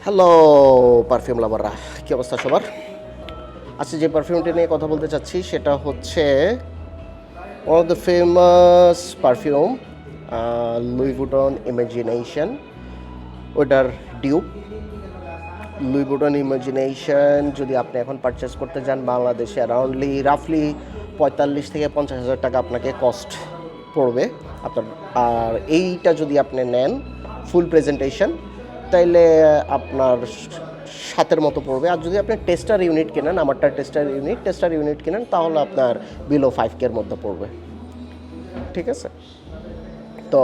Hello perfume লাভাররা, কী অবস্থা সবার? আজকে যে পারফিউমটি নিয়ে কথা বলতে চাচ্ছি সেটা হচ্ছে one of the famous perfume, Louis Vuitton Imagination. ওটার ডিউপ লুই ভুটন ইমাজিনেশন যদি আপনি এখন পারচেস করতে যান বাংলাদেশে অ্যারাউন্ডলি রাফলি 45,000 থেকে 50,000 টাকা আপনাকে কস্ট পড়বে আপনার। আর এইটা যদি আপনি নেন ফুল প্রেজেন্টেশন তাইলে আপনার 7-এর মতো পড়বে। আর যদি আপনি টেস্টার ইউনিট কেনেন, আমারটা টেস্টার ইউনিট কেনেন, তাহলে আপনার বিলো 5K এর মধ্যে পড়বে। ঠিক আছে, তো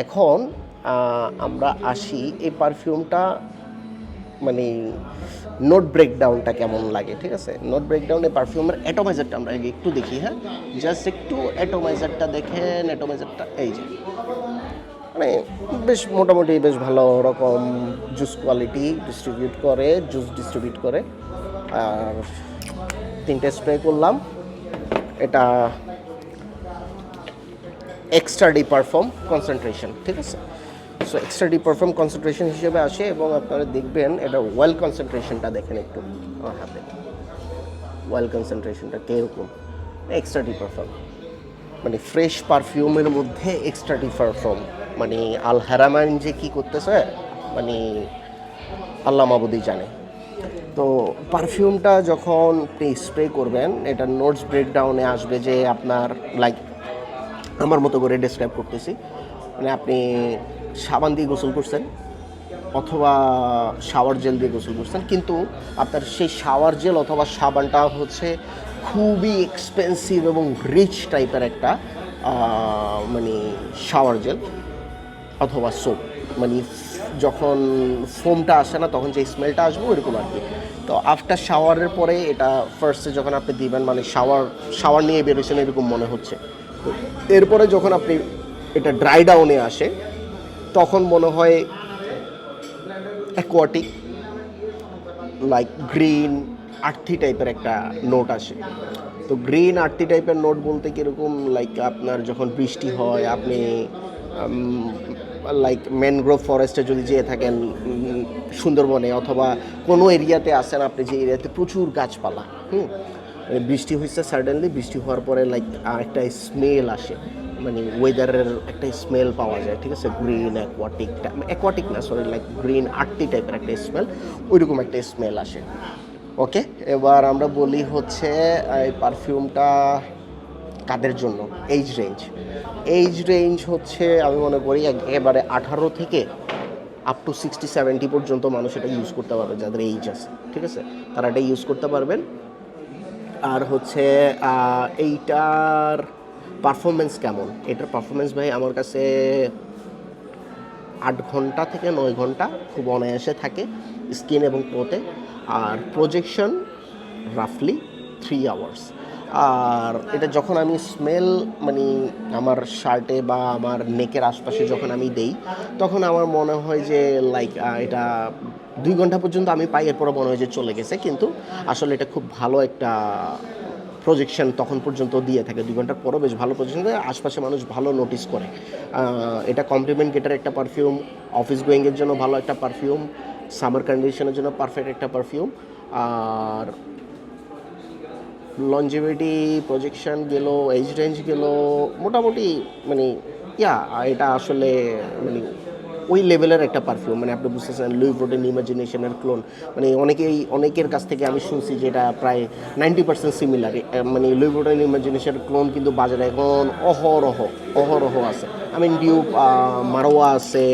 এখন আমরা আসি এই পারফিউমটা মানে নোট ব্রেকডাউনটা কেমন লাগে। ঠিক আছে, নোট ব্রেকডাউনে পারফিউমের অ্যাটোমাইজারটা আমরা আগে একটু দেখি। হ্যাঁ, জাস্ট একটু অ্যাটোমাইজারটা দেখেন। অ্যাটোমাইজারটা এই যে মানে বেশ মোটামুটি বেশ ভালো রকম জুস কোয়ালিটি ডিস্ট্রিবিউট করে। আর 3টে স্প্রে করলাম। এটা এক্সট্রা ডি পারফর্ম কনসেন্ট্রেশন। ঠিক আছে, so extra D perform concentration হিসেবে আসে এবং আপনারা দেখবেন এটা ওয়েল কনসেন্ট্রেশনটা দেখেন একটু আমার হাতে। ওয়েল কনসেন্ট্রেশনটা কীরকম? এক্সট্রা ডি পারফর্ম মানে ফ্রেশ পারফিউমের মধ্যে এক্সট্রা ডি পারফর্ম, মানে আল হারামাইন যে কী করতেছে মানে আল্লাহ মাবুদি জানে। তো পারফিউমটা যখন আপনি স্প্রে করবেন এটা নোটস ব্রেকডাউনে আসবে যে আপনার লাইক আমার মতো করে ডেসক্রাইব করতেছি, মানে আপনি সাবান দিয়ে গোসল করছেন অথবা শাওয়ার জেল দিয়ে গোসল করছেন, কিন্তু আপনার সেই শাওয়ার জেল অথবা সাবানটা হচ্ছে খুবই এক্সপেন্সিভ এবং রিচ টাইপের একটা মানে শাওয়ার জেল অথবা সোপ। মানে যখন ফোমটা আসে না তখন যে স্মেলটা আসবে ওইরকম আর কি। তো আফটার শাওয়ারের পরে এটা ফার্স্টে যখন আপনি দিবেন মানে শাওয়ার নিয়ে বেরোছেন এরকম মনে হচ্ছে। তো এরপরে যখন আপনি এটা ড্রাই ডাউনে আসে তখন মনে হয় অ্যাকোয়াটিক লাইক গ্রিন আর্থি টাইপের একটা নোট আসে। তো গ্রিন আর্থি টাইপের নোট বলতে কীরকম, লাইক আপনার যখন বৃষ্টি হয় আপনি লাইক ম্যানগ্রোভ ফরেস্টে যদি যেয়ে থাকেন সুন্দরবনে অথবা কোনো এরিয়াতে আসেন আপনি যে এরিয়াতে প্রচুর গাছপালা, বৃষ্টি হয়েছে, সাডেনলি বৃষ্টি হওয়ার পরে লাইক একটা স্মেল আসে, মানে ওয়েদারের একটা স্মেল পাওয়া যায়। ঠিক আছে, গ্রিন অ্যাকোয়াটিক না সরি লাইক গ্রিন আর্টি টাইপের একটা স্মেল, ওইরকম একটা স্মেল আসে। ওকে, এবার আমরা বলি হচ্ছে এই পারফিউমটা কাদের জন্য। এইজ রেঞ্জ হচ্ছে আমি মনে করি একেবারে 18 থেকে আপ টু 60-70 পর্যন্ত মানুষ এটা ইউজ করতে পারবে, যাদের এইজ আছে। ঠিক আছে, তারা এটা ইউজ করতে পারবেন। আর হচ্ছে এইটার পারফরমেন্স কেমন? এটার পারফরমেন্স ভাই আমার কাছে 8 ঘন্টা থেকে 9 ঘন্টা খুব অনায়াসে থাকে স্কিন এবং পোতে। আর প্রজেকশন রাফলি 3 আওয়ার্স। আর এটা যখন আমি স্মেল মানে আমার শার্টে বা আমার নেকের আশপাশে যখন আমি দেই তখন আমার মনে হয় যে লাইক এটা 2 ঘন্টা পর্যন্ত আমি পাই, এরপরে মনে হয় যে চলে গেছে, কিন্তু আসলে এটা খুব ভালো একটা প্রজেকশন তখন পর্যন্ত দিয়ে থাকে। 2 ঘন্টার পরও বেশ ভালো প্রজেকশন দেয়, আশপাশে মানুষ ভালো নোটিস করে। এটা কমপ্লিমেন্ট গেটার একটা পারফিউম, অফিস গোয়িংয়ের জন্য ভালো একটা পারফিউম, সামার কন্ডিশনের জন্য পারফেক্ট একটা পারফিউম। আর লঞ্জিভিটি, প্রজেকশন গেল, এজ রেঞ্জ গেল, মোটামুটি মানে এটা আসলে মানে ওই লেভেলের একটা পারফিউম। মানে আপনি বুঝতেছেন লুই ভুটন ইমাজিনেশনের ক্লোন, মানে অনেকের কাছ থেকে আমি শুনছি যে এটা প্রায় 90% সিমিলার। মানে লুই ভুটন ইমাজিনেশনের ক্লোন কিন্তু বাজারে এখন অহরহ আছে। ডিউপ মারোয়া আছে,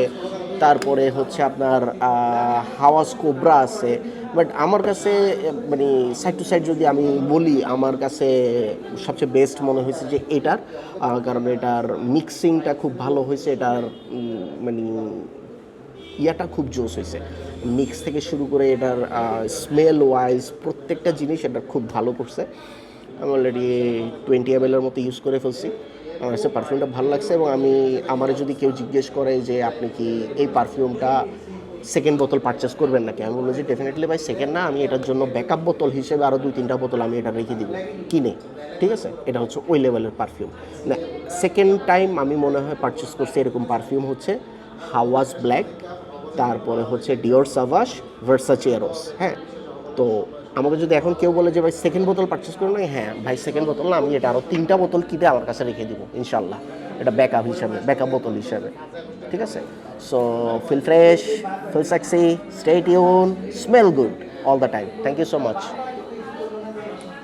তারপরে হচ্ছে আপনার হাওয়াজ কোবরা আছে। বাট আমার কাছে মানে সাইড টু সাইড যদি আমি বলি আমার কাছে সবচেয়ে বেস্ট মনে হয়েছে যে এটার, কারণ এটার মিক্সিংটা খুব ভালো হয়েছে। এটার মানে ইয়াটা খুব জোস হয়েছে, মিক্স থেকে শুরু করে এটার স্মেল ওয়াইজ প্রত্যেকটা জিনিস এটা খুব ভালো করছে। আমি অলরেডি 20 ml মতো ইউজ করে ফেলছি। আমার কাছে পারফিউমটা ভালো লাগছে এবং আমার যদি কেউ জিজ্ঞেস করে যে আপনি কি এই পারফিউমটা সেকেন্ড বোতল পারচেস করবেন নাকি, আমি বলবো যে ডেফিনেটলি ভাই সেকেন্ড না, আমি এটার জন্য ব্যাকআপ বোতল হিসেবে আরও 2-3টা বোতল আমি এটা রেখে দিব কিনে। ঠিক আছে, এটা হচ্ছে ওই লেভেলের পারফিউম না। সেকেন্ড টাইম আমি মনে হয় পারচেস করছি এরকম পারফিউম হচ্ছে হাওয়াজ ব্ল্যাক তারপরে হচ্ছে ডিওর সাভাস ভার্সাচে এরোস। হ্যাঁ, তো আমাকে যদি এখন কেউ বলে যে ভাই সেকেন্ড বোতল পারচেস করুন, হ্যাঁ ভাই সেকেন্ড বোতল না, আমি এটা আরও 3টা বোতল কিনে আমার কাছে রেখে দিব ইনশাল্লাহ, এটা ব্যাকআপ হিসাবে, ব্যাকআপ বোতল হিসাবে। ঠিক আছে, so feel fresh, feel sexy, stay tune, smell good all the time. Thank you so much.